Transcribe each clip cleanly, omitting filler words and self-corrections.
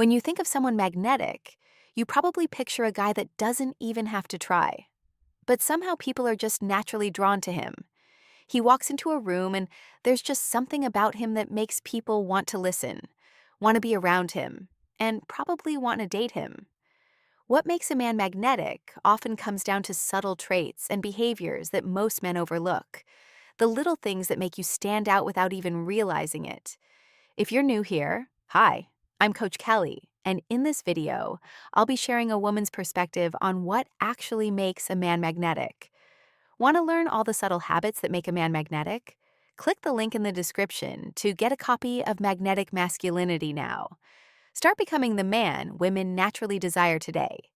When you think of someone magnetic, you probably picture a guy that doesn't even have to try. But somehow people are just naturally drawn to him. He walks into a room and there's just something about him that makes people want to listen, want to be around him, and probably want to date him. What makes a man magnetic often comes down to subtle traits and behaviors that most men overlook, the little things that make you stand out without even realizing it. If you're new here, hi, I'm Coach Kelly, and in this video, I'll be sharing a woman's perspective on what actually makes a man magnetic. Want to learn all the subtle habits that make a man magnetic? Click the link in the description to get a copy of Magnetic Masculinity now. Start becoming the man women naturally desire today.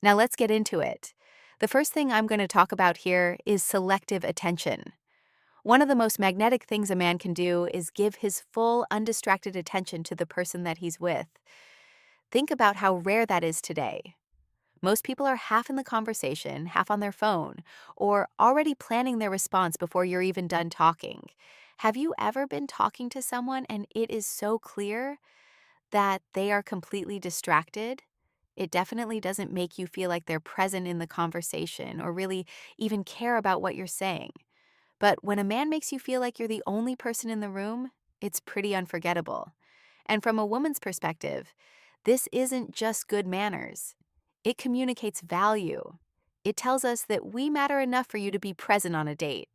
Now let's get into it. The first thing I'm going to talk about here is selective attention. One of the most magnetic things a man can do is give his full, undistracted attention to the person that he's with. Think about how rare that is today. Most people are half in the conversation, half on their phone, or already planning their response before you're even done talking. Have you ever been talking to someone and it is so clear that they are completely distracted? It definitely doesn't make you feel like they're present in the conversation or really even care about what you're saying. But when a man makes you feel like you're the only person in the room, it's pretty unforgettable. And from a woman's perspective, this isn't just good manners. It communicates value. It tells us that we matter enough for you to be present on a date.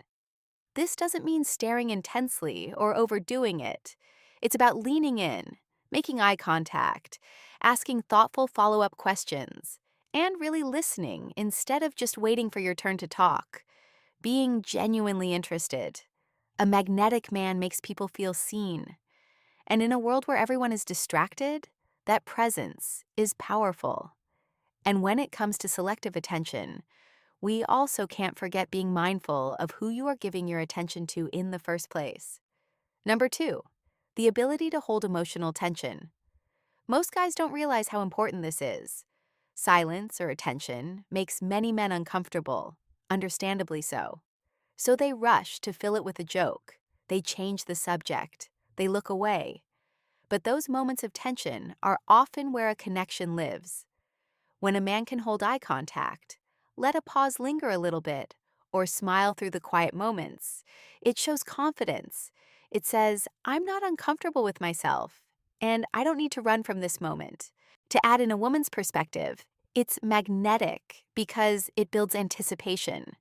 This doesn't mean staring intensely or overdoing it. It's about leaning in, making eye contact, asking thoughtful follow-up questions, and really listening instead of just waiting for your turn to talk. Being genuinely interested. A magnetic man makes people feel seen. And in a world where everyone is distracted, that presence is powerful. And when it comes to selective attention, we also can't forget being mindful of who you are giving your attention to in the first place. Number 2, the ability to hold emotional tension. Most guys don't realize how important this is. Silence or attention makes many men uncomfortable, understandably so. So they rush to fill it with a joke. They change the subject. They look away. But those moments of tension are often where a connection lives. When a man can hold eye contact, let a pause linger a little bit, or smile through the quiet moments, it shows confidence. It says, I'm not uncomfortable with myself, and I don't need to run from this moment. To add in a woman's perspective, it's magnetic because it builds anticipation.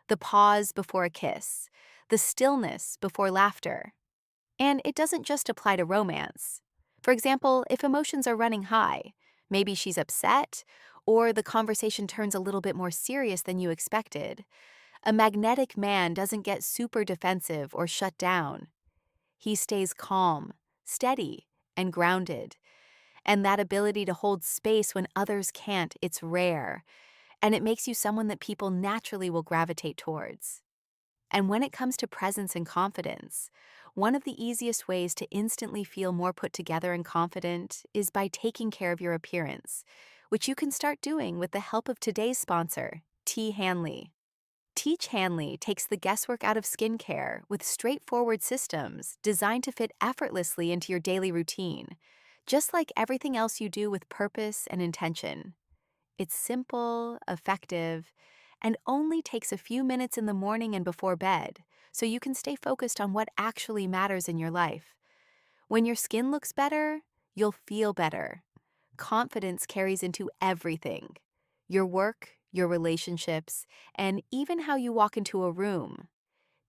The pause before a kiss, the stillness before laughter. And it doesn't just apply to romance. For example, if emotions are running high, maybe she's upset, or the conversation turns a little bit more serious than you expected, a magnetic man doesn't get super defensive or shut down. He stays calm, steady, and grounded. And that ability to hold space when others can't, it's rare. And it makes you someone that people naturally will gravitate towards. And when it comes to presence and confidence, one of the easiest ways to instantly feel more put together and confident is by taking care of your appearance, which you can start doing with the help of today's sponsor, T. Hanley. Teach Hanley takes the guesswork out of skincare with straightforward systems designed to fit effortlessly into your daily routine, just like everything else you do with purpose and intention. It's simple, effective, and only takes a few minutes in the morning and before bed, so you can stay focused on what actually matters in your life. When your skin looks better, you'll feel better. Confidence carries into everything: your work, your relationships, and even how you walk into a room.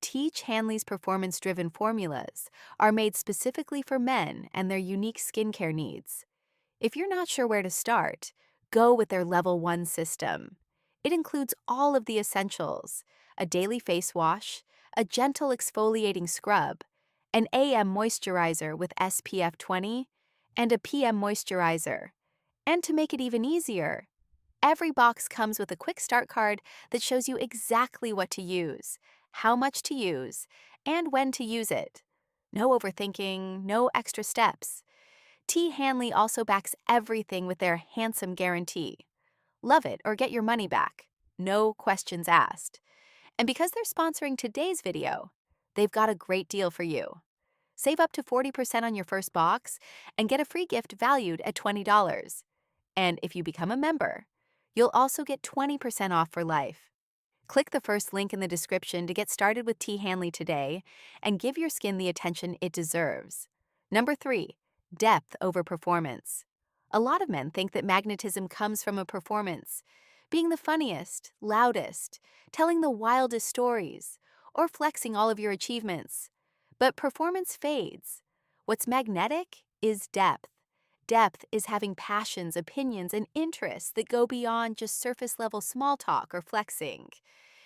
Teach Hanley's performance-driven formulas are made specifically for men and their unique skincare needs. If you're not sure where to start, go with their Level 1 system. It includes all of the essentials: a daily face wash, a gentle exfoliating scrub, an AM moisturizer with SPF 20, and a PM moisturizer. And to make it even easier, every box comes with a quick start card that shows you exactly what to use, how much to use, and when to use it. No overthinking, no extra steps. T. Hanley also backs everything with their handsome guarantee. Love it or get your money back. No questions asked. And because they're sponsoring today's video, they've got a great deal for you. Save up to 40% on your first box and get a free gift valued at $20. And if you become a member, you'll also get 20% off for life. Click the first link in the description to get started with T. Hanley today and give your skin the attention it deserves. Number 3, depth over performance. A lot of men think that magnetism comes from a performance, being the funniest, loudest, telling the wildest stories, or flexing all of your achievements. But performance fades. What's magnetic is depth. Depth is having passions, opinions, and interests that go beyond just surface-level small talk or flexing.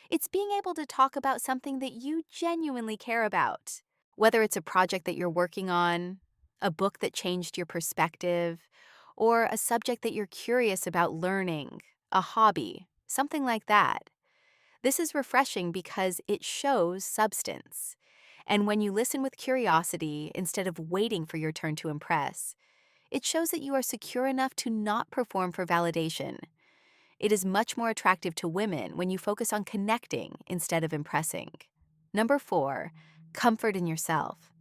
It's being able to talk about something that you genuinely care about. Whether it's a project that you're working on, a book that changed your perspective, or a subject that you're curious about learning, a hobby, something like that. This is refreshing because it shows substance. And when you listen with curiosity instead of waiting for your turn to impress, it shows that you are secure enough to not perform for validation. It is much more attractive to women when you focus on connecting instead of impressing. Number 4, comfort in yourself.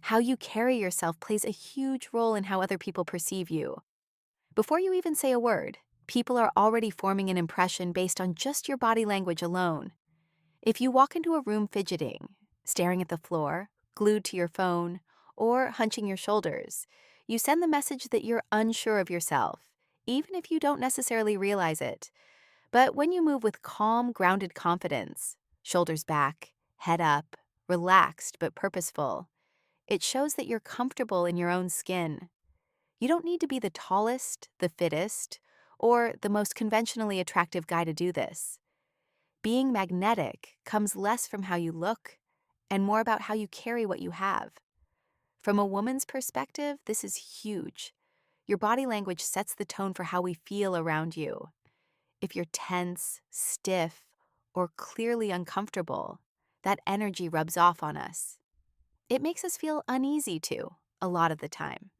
How you carry yourself plays a huge role in how other people perceive you. Before you even say a word, people are already forming an impression based on just your body language alone. If you walk into a room fidgeting, staring at the floor, glued to your phone, or hunching your shoulders, you send the message that you're unsure of yourself, even if you don't necessarily realize it. But when you move with calm, grounded confidence, shoulders back, head up, relaxed but purposeful, it shows that you're comfortable in your own skin. You don't need to be the tallest, the fittest, or the most conventionally attractive guy to do this. Being magnetic comes less from how you look and more about how you carry what you have. From a woman's perspective, this is huge. Your body language sets the tone for how we feel around you. If you're tense, stiff, or clearly uncomfortable, that energy rubs off on us. It makes us feel uneasy too, a lot of the time.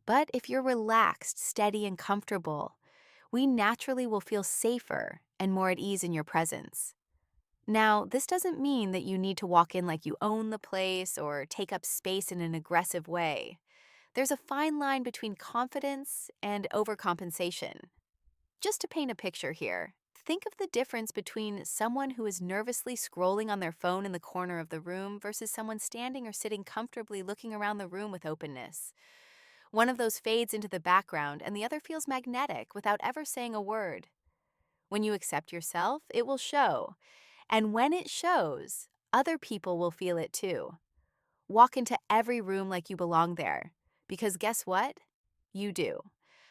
But if you're relaxed, steady, and comfortable, we naturally will feel safer and more at ease in your presence. Now, this doesn't mean that you need to walk in like you own the place or take up space in an aggressive way. There's a fine line between confidence and overcompensation. Just to paint a picture here, think of the difference between someone who is nervously scrolling on their phone in the corner of the room versus someone standing or sitting comfortably looking around the room with openness. One of those fades into the background and the other feels magnetic without ever saying a word. When you accept yourself, it will show. And when it shows, other people will feel it too. Walk into every room like you belong there. Because guess what? You do.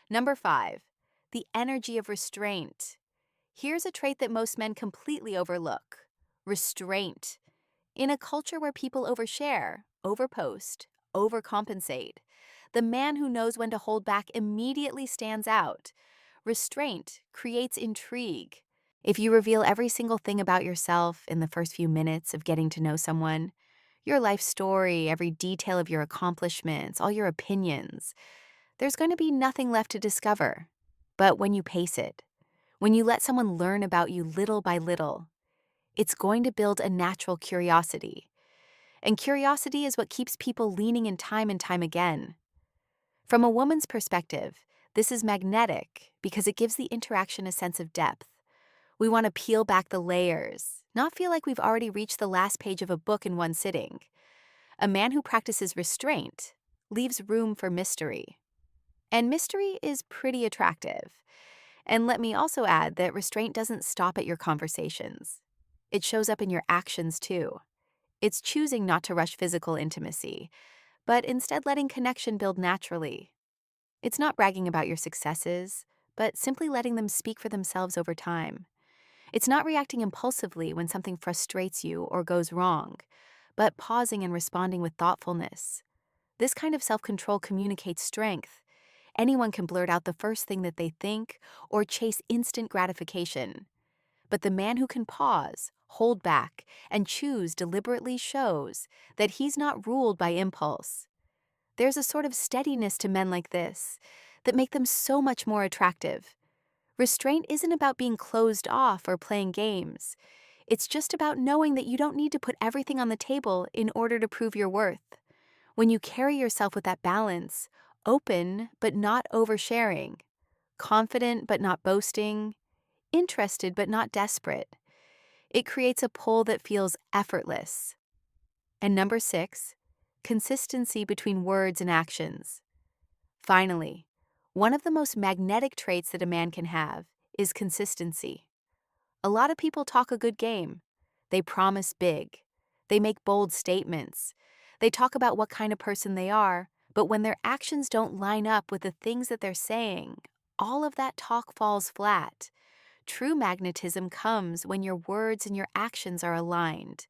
Number 5, the energy of restraint. Here's a trait that most men completely overlook: restraint. In a culture where people overshare, overpost, overcompensate, the man who knows when to hold back immediately stands out. Restraint creates intrigue. If you reveal every single thing about yourself in the first few minutes of getting to know someone, your life story, every detail of your accomplishments, all your opinions, there's going to be nothing left to discover. But when you pace it, when you let someone learn about you little by little, it's going to build a natural curiosity. And curiosity is what keeps people leaning in time and time again. From a woman's perspective, this is magnetic because it gives the interaction a sense of depth. We want to peel back the layers, not feel like we've already reached the last page of a book in one sitting. A man who practices restraint leaves room for mystery. And mystery is pretty attractive. And let me also add that restraint doesn't stop at your conversations. It shows up in your actions too. It's choosing not to rush physical intimacy, but instead letting connection build naturally. It's not bragging about your successes, but simply letting them speak for themselves over time. It's not reacting impulsively when something frustrates you or goes wrong, but pausing and responding with thoughtfulness. This kind of self-control communicates strength. Anyone can blurt out the first thing that they think or chase instant gratification. But the man who can pause, hold back, and choose deliberately shows that he's not ruled by impulse. There's a sort of steadiness to men like this that make them so much more attractive. Restraint isn't about being closed off or playing games. It's just about knowing that you don't need to put everything on the table in order to prove your worth. When you carry yourself with that balance, open but not oversharing, confident but not boasting, interested but not desperate, it creates a pull that feels effortless. And number 6, consistency between words and actions. Finally, one of the most magnetic traits that a man can have is consistency. A lot of people talk a good game. They promise big. They make bold statements. They talk about what kind of person they are, but when their actions don't line up with the things that they're saying, all of that talk falls flat. True magnetism comes when your words and your actions are aligned.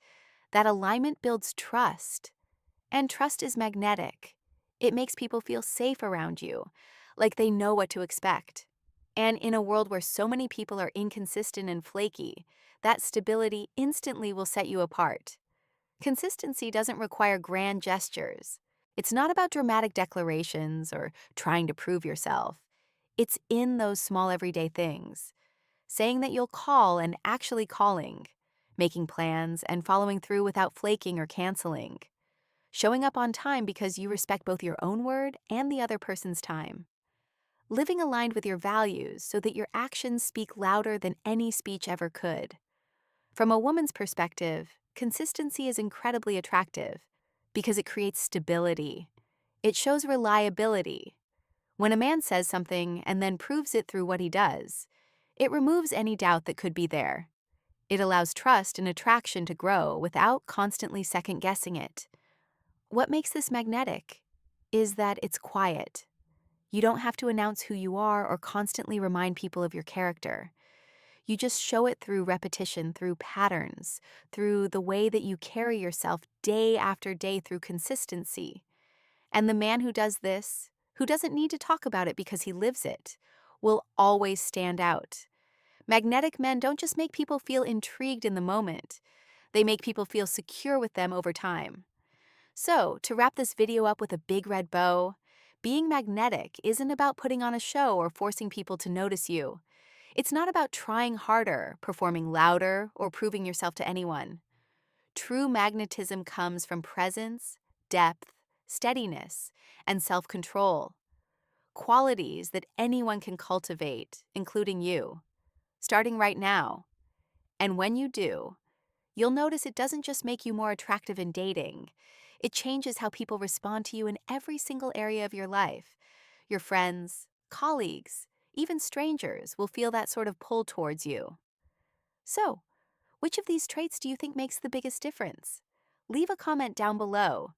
That alignment builds trust. And trust is magnetic. It makes people feel safe around you, like they know what to expect. And in a world where so many people are inconsistent and flaky, that stability instantly will set you apart. Consistency doesn't require grand gestures. It's not about dramatic declarations or trying to prove yourself. It's in those small everyday things. Saying that you'll call and actually calling. Making plans and following through without flaking or canceling. Showing up on time because you respect both your own word and the other person's time. Living aligned with your values so that your actions speak louder than any speech ever could. From a woman's perspective, consistency is incredibly attractive because it creates stability. It shows reliability. When a man says something and then proves it through what he does, it removes any doubt that could be there. It allows trust and attraction to grow without constantly second-guessing it. What makes this magnetic is that it's quiet. You don't have to announce who you are or constantly remind people of your character. You just show it through repetition, through patterns, through the way that you carry yourself day after day through consistency. And the man who does this, who doesn't need to talk about it because he lives it, will always stand out. Magnetic men don't just make people feel intrigued in the moment. They make people feel secure with them over time. So, to wrap this video up with a big red bow, being magnetic isn't about putting on a show or forcing people to notice you. It's not about trying harder, performing louder, or proving yourself to anyone. True magnetism comes from presence, depth, steadiness, and self-control. Qualities that anyone can cultivate, including you, starting right now. And when you do, you'll notice it doesn't just make you more attractive in dating. It changes how people respond to you in every single area of your life. Your friends, colleagues, even strangers will feel that sort of pull towards you. So, which of these traits do you think makes the biggest difference? Leave a comment down below.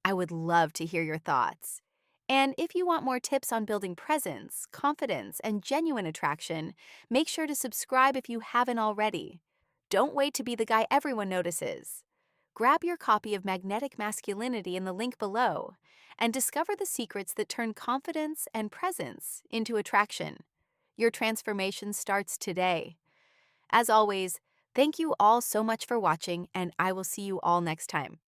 I would love to hear your thoughts. And if you want more tips on building presence, confidence, and genuine attraction, make sure to subscribe if you haven't already. Don't wait to be the guy everyone notices. Grab your copy of Magnetic Masculinity in the link below and discover the secrets that turn confidence and presence into attraction. Your transformation starts today. As always, thank you all so much for watching, and I will see you all next time.